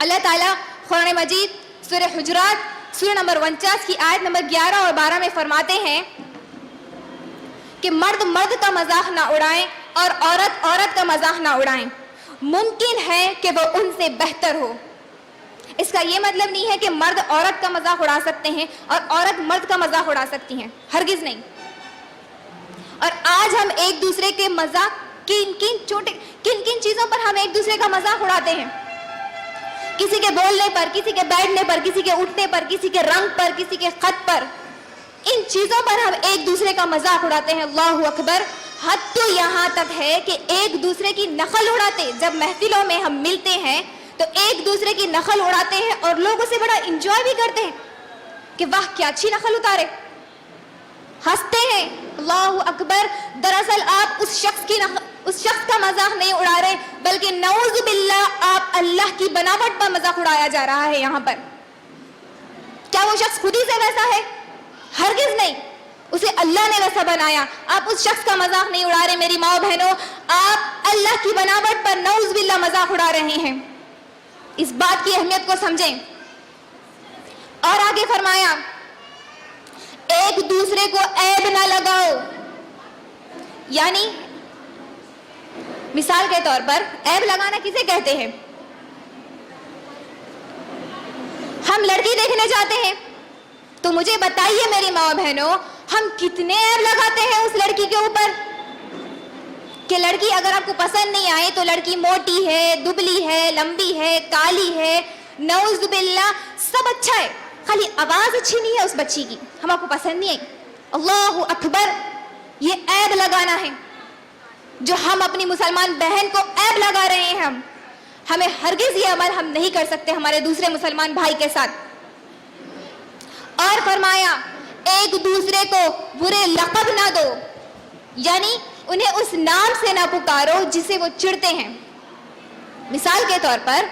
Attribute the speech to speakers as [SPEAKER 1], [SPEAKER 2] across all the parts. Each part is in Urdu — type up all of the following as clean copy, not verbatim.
[SPEAKER 1] اللہ تعالیٰ قرآن مجید سورہ حجرات سورہ نمبر 49 کی آیت نمبر 11 اور 12 میں فرماتے ہیں کہ مرد مرد کا مذاق نہ اڑائیں اور عورت عورت کا مذاق نہ اڑائیں، ممکن ہے کہ وہ ان سے بہتر ہو۔ اس کا یہ مطلب نہیں ہے کہ مرد عورت کا مذاق اڑا سکتے ہیں اور عورت مرد کا مذاق اڑا سکتی ہیں، ہرگز نہیں۔ اور آج ہم ایک دوسرے کے مذاق کن کن چیزوں پر ہم ایک دوسرے کا مذاق اڑاتے ہیں، کسی کے بولنے پر، کسی کے بیٹھنے پر، کسی کے اٹھنے پر، کسی کے رنگ پر، کسی کے خط پر، ان چیزوں پر ہم ایک دوسرے کا مذاق اڑاتے ہیں۔ اللہ اکبر۔ حد تو یہاں تک ہے کہ ایک دوسرے کی نقل اڑاتے، جب محفلوں میں ہم ملتے ہیں تو ایک دوسرے کی نقل اڑاتے ہیں اور لوگ اسے بڑا انجوائے بھی کرتے ہیں کہ واہ کیا اچھی نقل اتارے، ہنستے ہیں۔ اللہ اکبر۔ دراصل آپ اس شخص کا مذاق نہیں اڑا رہے، بلکہ نعوذ باللہ آپ اللہ کی بناوٹ پر مذاق اڑایا جا رہا ہے یہاں پر۔ کیا وہ شخص خود ہی سے ویسا ہے؟ ہرگز نہیں، اسے اللہ نے ویسا بنایا۔ آپ اس شخص کا مذاق نہیں اڑا رہے میری ماں بہنوں، آپ اللہ کی بناوٹ پر نعوذ باللہ مذاق اڑا رہے ہیں۔ اس بات کی اہمیت کو سمجھیں۔ اور آگے فرمایا ایک دوسرے کو عیب نہ لگاؤ، یعنی مثال کے طور پر عیب لگانا کسے کہتے ہیں؟ ہم لڑکی دیکھنے جاتے ہیں تو مجھے بتائیے میری ماں بہنوں، ہم کتنے عیب لگاتے ہیں اس لڑکی کے اوپر کہ لڑکی اگر آپ کو پسند نہیں آئے تو لڑکی موٹی ہے، دبلی ہے، لمبی ہے، کالی ہے، نعوذ باللہ سب اچھا ہے، خالی آواز اچھی نہیں ہے اس بچی کی، ہم آپ کو پسند نہیں آئی۔ اللہ اکبر۔ یہ عیب لگانا ہے جو ہم اپنی مسلمان بہن کو عیب لگا رہے ہیں۔ ہمیں ہرگز یہ عمل ہم نہیں کر سکتے ہمارے دوسرے مسلمان بھائی کے ساتھ۔ اور فرمایا ایک دوسرے کو برے لقب نہ دو، یعنی انہیں اس نام سے نہ پکارو جسے وہ چڑھتے ہیں۔ مثال کے طور پر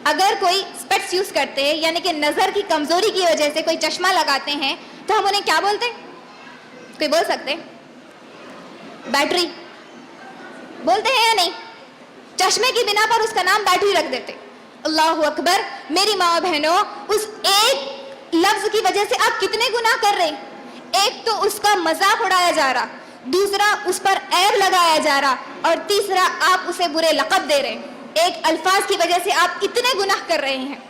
[SPEAKER 1] اگر کوئی اسپیکس یوز کرتے ہیں، یعنی کہ نظر کی کمزوری کی وجہ سے کوئی چشمہ لگاتے ہیں، تو ہم انہیں کیا بولتے ہیں؟ کوئی بول سکتے؟ بیٹری بولتے ہیں یا نہیں؟ چشمے کی بنا پر اس کا نام بیٹری رکھ دیتے۔ اللہ اکبر۔ میری ماں بہنوں، اس ایک لفظ کی وجہ سے آپ کتنے گناہ کر رہے ہیں۔ ایک تو اس کا مذاق اڑایا جا رہا، دوسرا اس پر عیب لگایا جا رہا، اور تیسرا آپ اسے برے لقب دے رہے ہیں۔ ایک الفاظ کی وجہ سے آپ اتنے گناہ کر رہے ہیں۔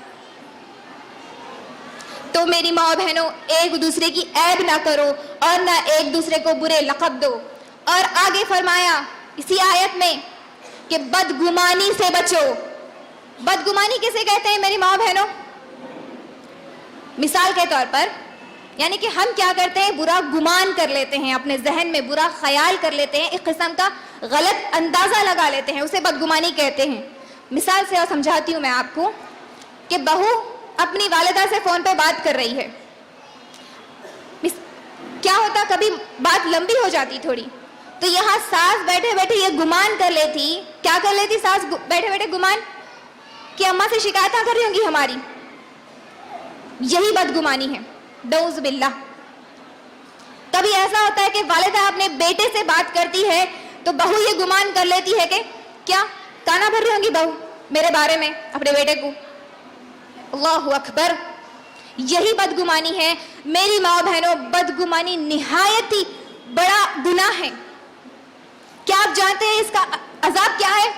[SPEAKER 1] تو میری ماں بہنوں، ایک دوسرے کی عیب نہ کرو اور نہ ایک دوسرے کو برے لقب دو۔ اور آگے فرمایا اسی آیت میں کہ بدگمانی سے بچو۔ بدگمانی کسے کہتے ہیں میری ماں بہنوں؟ مثال کے طور پر یعنی کہ ہم کیا کرتے ہیں، برا گمان کر لیتے ہیں، اپنے ذہن میں برا خیال کر لیتے ہیں، ایک قسم کا غلط اندازہ لگا لیتے ہیں، اسے بدگمانی کہتے ہیں۔ مثال سے اور سمجھاتی ہوں میں آپ کو کہ بہو اپنی والدہ سے فون پہ بات کر رہی ہے، کیا ہوتا کبھی بات لمبی ہو جاتی تھوڑی، تو یہاں ساس بیٹھے بیٹھے یہ گمان کر لیتی، کیا کر لیتی ساس بیٹھے بیٹھے گمان کہ اماں سے شکایتیں کر رہی ہوں گی ہماری۔ یہی بدگمانی ہے، نعوذ باللہ۔ کبھی ایسا ہوتا ہے کہ والدہ اپنے بیٹے سے بات کرتی ہے تو بہو یہ گمان کر لیتی ہے کہ کیا تانا بھر رہی ہوں گی بہو میرے بارے میں اپنے بیٹے کو۔ اللہ اکبر۔ یہی بدگمانی ہے میری ماں بہنوں۔ بدگمانی نہایت ہی بڑا گناہ ہے۔ کیا آپ جانتے ہیں اس کا عذاب کیا ہے؟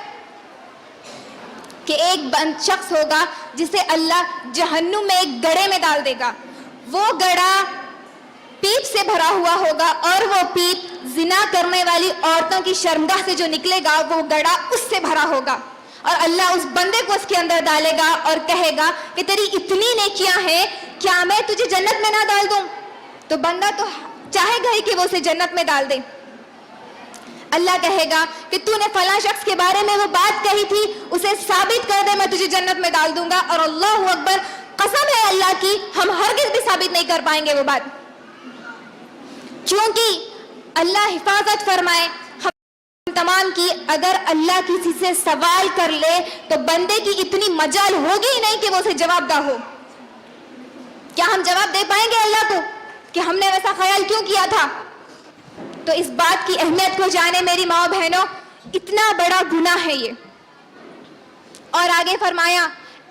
[SPEAKER 1] کہ ایک شخص ہوگا جسے اللہ جہنم میں ایک گڑھے میں ڈال دے گا، وہ گڑھا پیپ سے بھرا ہوا ہوگا، اور وہ پیپ زنا کرنے والی عورتوں کی شرمگاہ سے جو نکلے گا وہ گڑھا اس سے بھرا ہوگا، اور اللہ اس بندے کو اس کے اندر ڈالے گا اور کہے گا کہ تیری اتنی نیکیاں ہیں، کیا میں تجھے جنت میں نہ ڈال دوں؟ تو بندہ تو چاہے گا ہی کہ وہ اسے جنت میں ڈال دے۔ اللہ کہے گا کہ تو نے فلاں شخص کے بارے میں وہ بات کہی تھی، اسے ثابت کر دے، میں تجھے جنت میں ڈال دوں گا۔ اور اللہ اکبر، قسم ہے اللہ کی، ہم ہرگز بھی ثابت نہیں کر پائیں گے وہ بات، کیونکہ اللہ حفاظت فرمائے ہم تمام کی۔ اگر اللہ کسی سے سوال کر لے تو بندے کی اتنی مجال ہوگی ہی نہیں کہ وہ اسے جواب دہ ہو۔ کیا ہم جواب دے پائیں گے اللہ کو کہ ہم نے ویسا خیال کیوں کیا تھا؟ تو اس بات کی اہمیت کو جانے میری ماں بہنوں، اتنا بڑا گناہ ہے یہ۔ اور آگے فرمایا